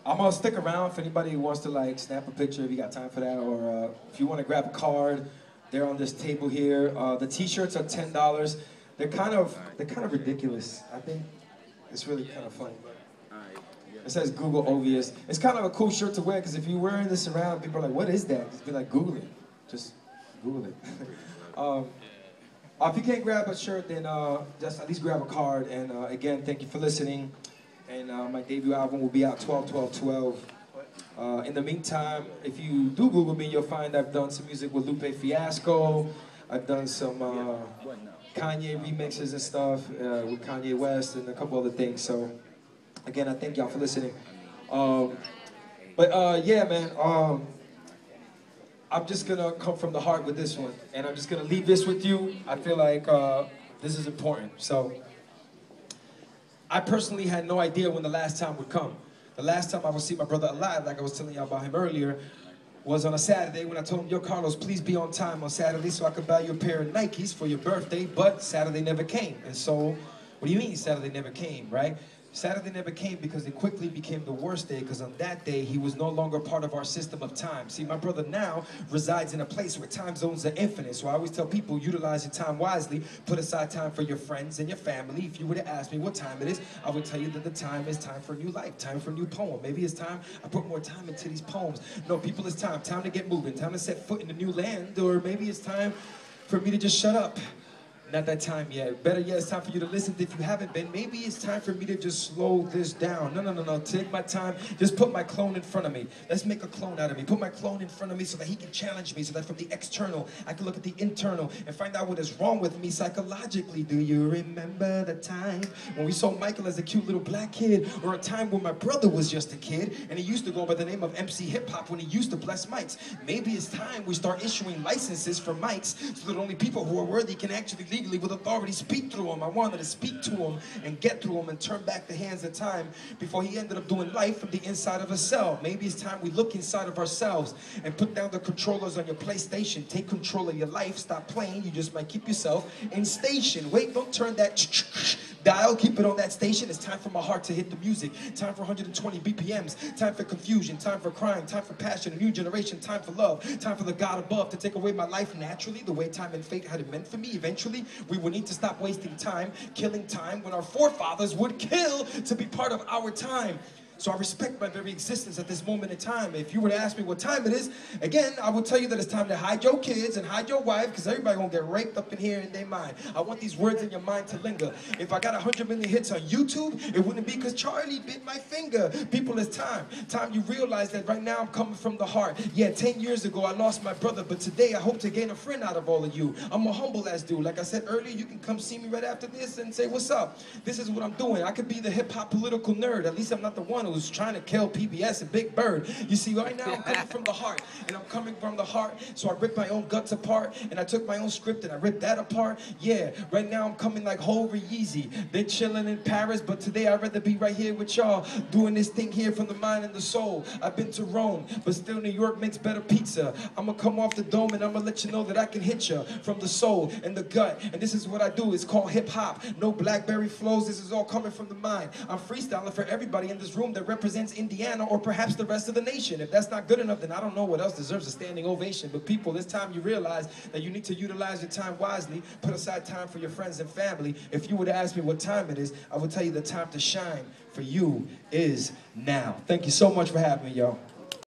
I'm gonna stick around if anybody who wants to like snap a picture if you got time for that, or if you want to grab a card, they're on this table here. The T-shirts are $10. They're kind of ridiculous. I think it's really kind of funny. It says Google Obvious. It's kind of a cool shirt to wear because if you're wearing this around, people are like, "What is that?" Just be like, Google it. Just Google it. If you can't grab a shirt, then just at least grab a card. And again, thank you for listening. And my debut album will be out 12/12/12. In the meantime, if you do Google me, you'll find I've done some music with Lupe Fiasco. I've done some Kanye remixes and stuff with Kanye West and a couple other things. So again, I thank y'all for listening. Yeah, man. I'm just gonna come from the heart with this one, and I'm just gonna leave this with you. I feel like this is important. So, I personally had no idea when the last time would come. The last time I would see my brother alive, like I was telling y'all about him earlier, was on a Saturday when I told him, "Yo, Carlos, please be on time on Saturday so I could buy you a pair of Nikes for your birthday," but Saturday never came. And so, what do you mean Saturday never came, right? Saturday never came because it quickly became the worst day, because on that day, he was no longer part of our system of time. See, my brother now resides in a place where time zones are infinite, so I always tell people, utilize your time wisely, put aside time for your friends and your family. If you were to ask me what time it is, I would tell you that the time is time for a new life, time for a new poem. Maybe it's time I put more time into these poems. No, people, it's time to get moving, time to set foot in a new land, or maybe it's time for me to just shut up. Not that time yet. Better yet, it's time for you to listen. If you haven't been, maybe it's time for me to just slow this down. No. Take my time. Just put my clone in front of me. Let's make a clone out of me. Put my clone in front of me so that he can challenge me, so that from the external, I can look at the internal and find out what is wrong with me psychologically. Do you remember the time when we saw Michael as a cute little black kid? Or a time when my brother was just a kid and he used to go by the name of MC Hip Hop when he used to bless mics? Maybe it's time we start issuing licenses for mics so that only people who are worthy can actually legally with authority speak through him. I wanted to speak to him and get through him and turn back the hands of time before he ended up doing life from the inside of a cell. Maybe it's time we look inside of ourselves and put down the controllers on your PlayStation. Take control of your life. Stop playing. You just might keep yourself in station. Wait, don't turn that dial. Keep it on that station. It's time for my heart to hit the music. Time for 120 BPMs. Time for confusion. Time for crying. Time for passion. A new generation. Time for love. Time for the God above to take away my life naturally, the way time and fate had it meant for me. Eventually, we would need to stop wasting time, killing time when our forefathers would kill to be part of our time. So I respect my very existence at this moment in time. If you were to ask me what time it is, again, I will tell you that it's time to hide your kids and hide your wife, because everybody gonna get raped up in here in their mind. I want these words in your mind to linger. If I got 100 million hits on YouTube, it wouldn't be because Charlie bit my finger. People, it's time. Time you realize that right now I'm coming from the heart. Yeah, 10 years ago I lost my brother, but today I hope to gain a friend out of all of you. I'm a humble ass dude. Like I said earlier, you can come see me right after this and say, "What's up? This is what I'm doing." I could be the hip-hop political nerd. At least I'm not the one who's trying to kill PBS and Big Bird. You see, right now I'm coming from the heart, and I'm coming from the heart, so I ripped my own guts apart, and I took my own script and I ripped that apart. Yeah, right now I'm coming like Hov or Yeezy. They're chilling in Paris, but today I'd rather be right here with y'all, doing this thing here from the mind and the soul. I've been to Rome, but still New York makes better pizza. I'm gonna come off the dome and I'm gonna let you know that I can hit you from the soul and the gut, and this is what I do. It's called hip-hop. No Blackberry flows, this is all coming from the mind. I'm freestyling for everybody in this room that represents Indiana or perhaps the rest of the nation. If that's not good enough, then I don't know what else deserves a standing ovation. But people, it's time you realize that you need to utilize your time wisely. Put aside time for your friends and family. If you were to ask me what time it is, I would tell you the time to shine for you is now. Thank you so much for having me, y'all.